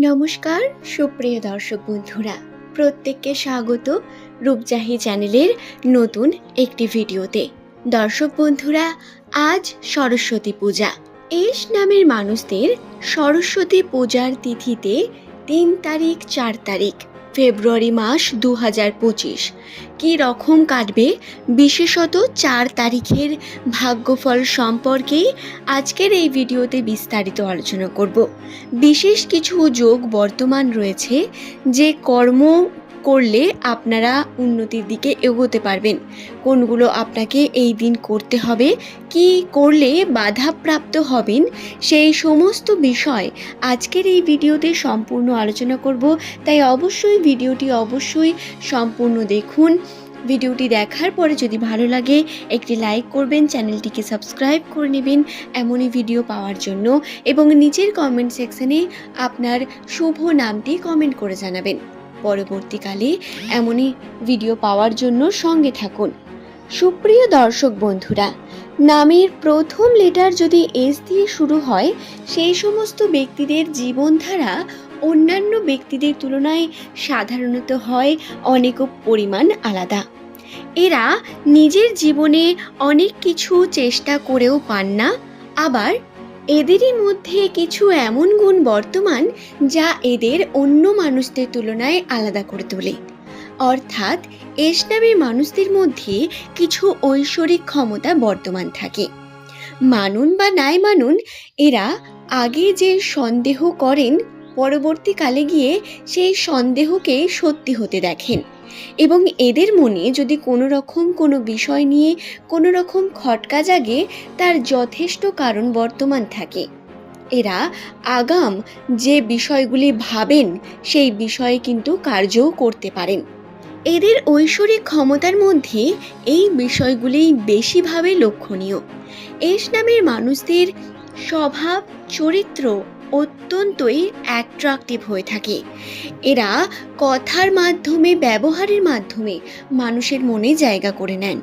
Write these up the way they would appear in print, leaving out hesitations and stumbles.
নমস্কার সুপ্রিয় দর্শক বন্ধুরা, প্রত্যেককে স্বাগত রূপজাহি চ্যানেলের নতুন একটি ভিডিওতে। দর্শক বন্ধুরা, আজ সরস্বতী পূজা। এস নামের মানুষদের সরস্বতী পূজার তিথিতে 3 তারিখ 4 তারিখ ফেব্রুয়ারি মাস 2025 কী রকম কাটবে, বিশেষত 4 তারিখের ভাগ্যফল সম্পর্কেই আজকের এই ভিডিওতে বিস্তারিত আলোচনা করব। বিশেষ কিছু যোগ বর্তমান রয়েছে, যে কর্ম করলে আপনারা উন্নতির দিকে এগোতে পারবেন, কোনগুলো আপনাকে এই দিন করতে হবে, কি করলে বাধাপ্রাপ্ত হবেন, সেই সমস্ত বিষয় আজকের এই ভিডিওতে সম্পূর্ণ আলোচনা করব। তাই অবশ্যই ভিডিওটি সম্পূর্ণ দেখুন। ভিডিওটি দেখার পরে যদি ভালো লাগে একটি লাইক করবেন, চ্যানেলটিকে সাবস্ক্রাইব করে নেবেন এমনই ভিডিও পাওয়ার জন্য, এবং নিচের কমেন্ট সেকশনে আপনার শুভ নামটি কমেন্ট করে জানাবেন। পরবর্তীকালে এমনই ভিডিও পাওয়ার জন্য সঙ্গে থাকুন। সুপ্রিয় দর্শক বন্ধুরা, নামের প্রথম লেটার যদি এস দিয়ে শুরু হয়, সেই সমস্ত ব্যক্তিদের জীবনধারা অন্যান্য ব্যক্তিদের তুলনায় সাধারণত হয় অনেক পরিমাণ আলাদা। এরা নিজের জীবনে অনেক কিছু চেষ্টা করেও পান না, আবার এদেরই মধ্যে কিছু এমন গুণ বর্তমান যা এদের অন্য মানুষদের তুলনায় আলাদা করে তোলে। অর্থাৎ এস নামের মানুষদের মধ্যে কিছু ঐশ্বরিক ক্ষমতা বর্তমান থাকে। মানুন বা নাই মানুন, এরা আগে যে সন্দেহ করেন, পরবর্তীকালে গিয়ে সেই সন্দেহকে সত্যি হতে দেখেন, এবং এদের মনে যদি কোনো বিষয় নিয়ে কোনো রকম খটকা জাগে, তার যথেষ্ট কারণ বর্তমান থাকে। এরা আগাম যে বিষয়গুলি ভাবেন সেই বিষয়ে কিন্তু কার্যও করতে পারেন। এদের ঐশ্বরিক ক্ষমতার মধ্যে এই বিষয়গুলি বেশিভাবে লক্ষণীয়। এস নামের মানুষদের স্বভাব চরিত্র অত্যন্তই অ্যাট্রাকটিভ হয়ে থাকে। এরা কথার মাধ্যমে, ব্যবহারের মাধ্যমে মানুষের মনে জায়গা করে নেন।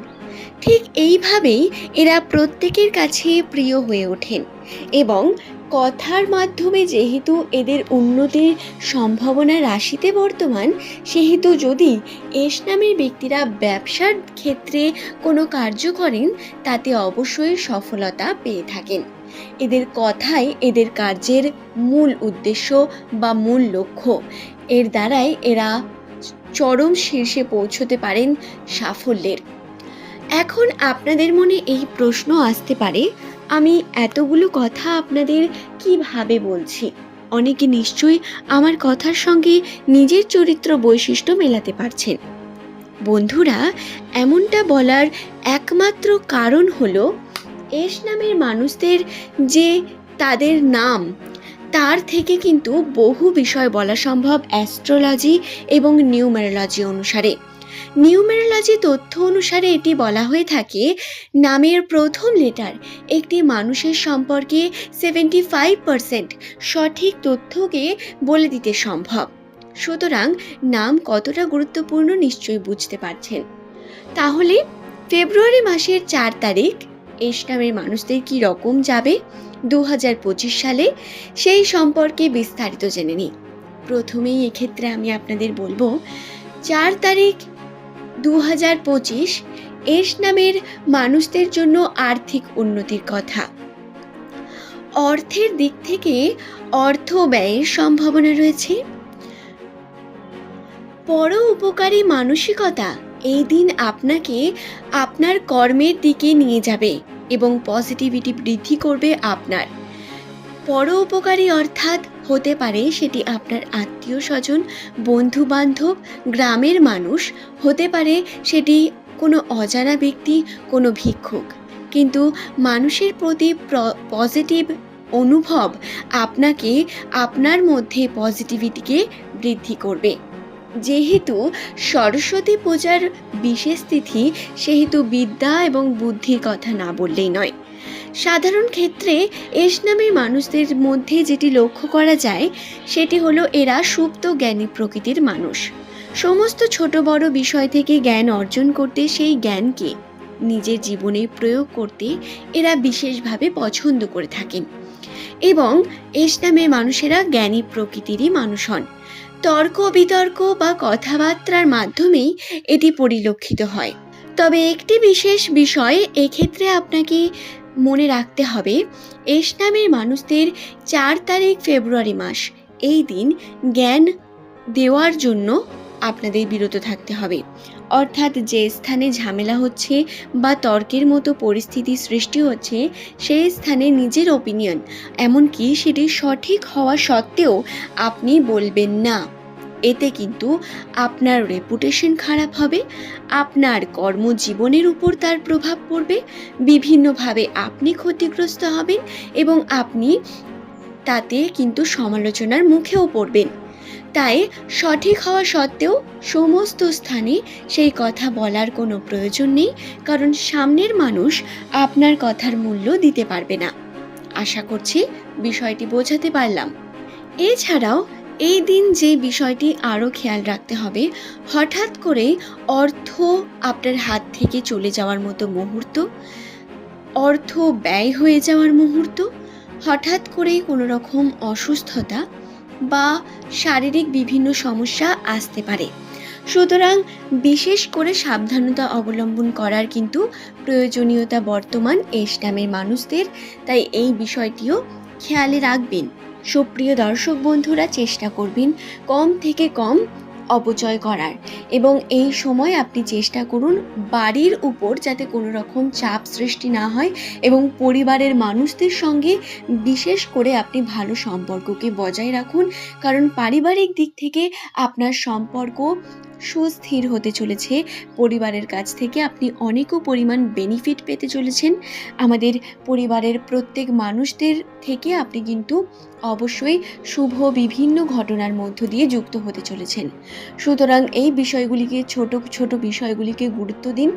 ঠিক এইভাবেই এরা প্রত্যেকের কাছে প্রিয় হয়ে ওঠেন, এবং কথার মাধ্যমে যেহেতু এদের উন্নতির সম্ভাবনা রাশিতে বর্তমান, সেহেতু যদি এস নামের ব্যক্তিরা ব্যবসার ক্ষেত্রে কোনো কার্য করেন, তাতে অবশ্যই সফলতা পেয়ে থাকেন। এদের কথাই এদের কার্যের মূল উদ্দেশ্য বা মূল লক্ষ্য। এর দ্বারাই এরা চরম শীর্ষে পৌঁছতে পারেন সাফল্যের। এখন আপনাদের মনে এই প্রশ্ন আসতে পারে, আমি এতগুলো কথা আপনাদের কিভাবে বলছি? অনেকে নিশ্চয়ই আমার কথার সঙ্গে নিজের চরিত্র বৈশিষ্ট্য মেলাতে পারছেন। বন্ধুরা, এমনটা বলার একমাত্র কারণ হলো, এস নামের মানুষদের যে তাদের নাম, তার থেকে কিন্তু বহু বিষয় বলা সম্ভব অ্যাস্ট্রোলজি এবং নিউমেরোলজি অনুসারে। নিউমেরোলজি তথ্য অনুসারে এটি বলা হয়ে থাকে, নামের প্রথম লেটার একটি মানুষের সম্পর্কে 75% সঠিক তথ্যকে বলে দিতে সম্ভব। সুতরাং নাম কতটা গুরুত্বপূর্ণ নিশ্চয়ই বুঝতে পারছেন। তাহলে ফেব্রুয়ারি মাসের 4 তারিখ এস নামের মানুষদের কী রকম যাবে 2025 সালে, সেই সম্পর্কে বিস্তারিত জেনে নিই। প্রথমেই এক্ষেত্রে আমি আপনাদের বলবো, 4 তারিখ 2025 এস নামের মানুষদের জন্য আর্থিক উন্নতির কথা। অর্থের দিক থেকে অর্থ ব্যয়ের সম্ভাবনা রয়েছে। পর উপকারী মানসিকতা এই দিন আপনাকে আপনার কর্মের দিকে নিয়ে যাবে এবং পজিটিভিটি বৃদ্ধি করবে আপনার। পর উপকারী অর্থাৎ হতে পারে সেটি আপনার আত্মীয় স্বজন, বন্ধু বান্ধব, গ্রামের মানুষ, হতে পারে সেটি কোনো অজানা ব্যক্তি, কোনো ভিক্ষুক। কিন্তু মানুষের প্রতি পজিটিভ অনুভব আপনাকে আপনার মধ্যে পজিটিভিটিকে বৃদ্ধি করবে। যেহেতু সরস্বতী পূজার বিশেষ তিথি, সেহেতু বিদ্যা এবং বুদ্ধির কথা না বললেই নয়। সাধারণ ক্ষেত্রে এস নামের মানুষদের মধ্যে যেটি লক্ষ্য করা যায়, সেটি হলো এরা সুপ্ত জ্ঞানী প্রকৃতির মানুষ। সমস্ত ছোট বড় বিষয় থেকে জ্ঞান অর্জন করতে, সেই জ্ঞানকে নিজের জীবনে প্রয়োগ করতে এরা বিশেষভাবে পছন্দ করে থাকেন। এবং এস নামের মানুষেরা জ্ঞানী প্রকৃতিরই মানুষ হন। তর্ক বিতর্ক বা কথাবার্তার মাধ্যমেই এটি পরিলক্ষিত হয়। তবে একটি বিশেষ বিষয় এক্ষেত্রে আপনাকে মনে রাখতে হবে, এস নামের মানুষদের 4 তারিখ ফেব্রুয়ারি মাস এই দিন জ্ঞান দেওয়ার জন্য আপনাদের বিরত থাকতে হবে। অর্থাৎ যে স্থানে ঝামেলা হচ্ছে বা তর্কের মতো পরিস্থিতি সৃষ্টি হচ্ছে সেই স্থানে নিজের ওপিনিয়ন, এমনকি সেটি সঠিক হওয়া সত্ত্বেও আপনি বলবেন না। এতে কিন্তু আপনার রেপুটেশন খারাপ হবে, আপনার কর্মজীবনের উপর তার প্রভাব পড়বে, বিভিন্নভাবে আপনি ক্ষতিগ্রস্ত হবেন এবং আপনি তাতে কিন্তু সমালোচনার মুখেও পড়বেন। তাই সঠিক হওয়া সত্ত্বেও সমস্ত স্থানে সেই কথা বলার কোনো প্রয়োজন নেই, কারণ সামনের মানুষ আপনার কথার মূল্য দিতে পারবে না। আশা করছি বিষয়টি বোঝাতে পারলাম। এছাড়াও এই দিন যে বিষয়টি আরও খেয়াল রাখতে হবে, হঠাৎ করে অর্থ আপনার হাত থেকে চলে যাওয়ার মতো মুহূর্ত, অর্থ ব্যয় হয়ে যাওয়ার মুহূর্ত, হঠাৎ করেই কোনো রকম অসুস্থতা বা শারীরিক বিভিন্ন সমস্যা আসতে পারে। সুতরাং বিশেষ করে সাবধানতা অবলম্বন করার কিন্তু প্রয়োজনীয়তা বর্তমান এস নামের মানুষদের, তাই এই বিষয়টিও খেয়ালে রাখবেন। সুপ্রিয় দর্শক বন্ধুরা, চেষ্টা করবেন কম থেকে কম অপচয় করার এবং এই সময় আপনি চেষ্টা করুন বাড়ির উপর যাতে কোনো রকম চাপ সৃষ্টি না হয় এবং পরিবারের মানুষদের সঙ্গে বিশেষ করে আপনি ভালো সম্পর্ককে বজায় রাখুন, কারণ পারিবারিক দিক থেকে আপনার সম্পর্ক সুস্থির হতে চলেছে। পরিবারের কাছ থেকে আপনি অনেকও পরিমাণ বেনিফিট পেতে চলেছেন। আমাদের পরিবারের প্রত্যেক মানুষদের থেকে আপনি কিন্তু অবশ্যই শুভ বিভিন্ন ঘটনার মধ্য দিয়ে যুক্ত হতে চলেছেন। সুতরাং এই বিষয়গুলিকে, ছোট ছোট বিষয়গুলিকে গুরুত্ব দিন,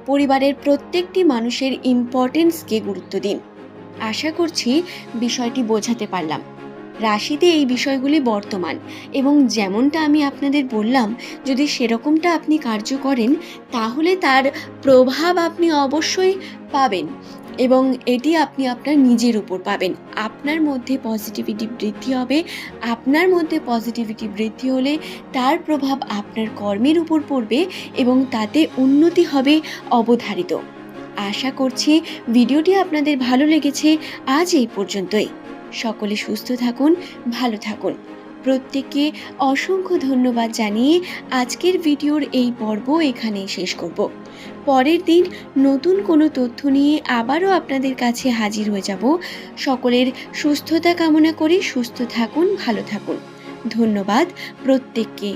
পরিবারের প্রত্যেকটি মানুষের ইম্পর্টেন্সকে গুরুত্ব দিন। আশা করছি বিষয়টি বোঝাতে পারলাম। রাশিতে এই বিষয়গুলি বর্তমান এবং যেমনটা আমি আপনাদের বললাম, যদি সেরকমটা আপনি কার্য করেন তাহলে তার প্রভাব আপনি অবশ্যই পাবেন এবং এটি আপনি আপনার নিজের উপর পাবেন। আপনার মধ্যে পজিটিভিটি বৃদ্ধি হবে, আপনার মধ্যে পজিটিভিটি বৃদ্ধি হলে তার প্রভাব আপনার কর্মের উপর পড়বে এবং তাতে উন্নতি হবে অবধারিত। আশা করছি ভিডিওটি আপনাদের ভালো লেগেছে। আজ এই পর্যন্তই। সকলে সুস্থ থাকুন, ভালো থাকুন। প্রত্যেককে অসংখ্য ধন্যবাদ জানিয়ে আজকের ভিডিওর এই পর্ব এখানেই শেষ করব। পরের দিন নতুন কোনো তথ্য নিয়ে আবারও আপনাদের কাছে হাজির হয়ে যাব। সকলের সুস্থতা কামনা করি। সুস্থ থাকুন, ভালো থাকুন। ধন্যবাদ প্রত্যেককে।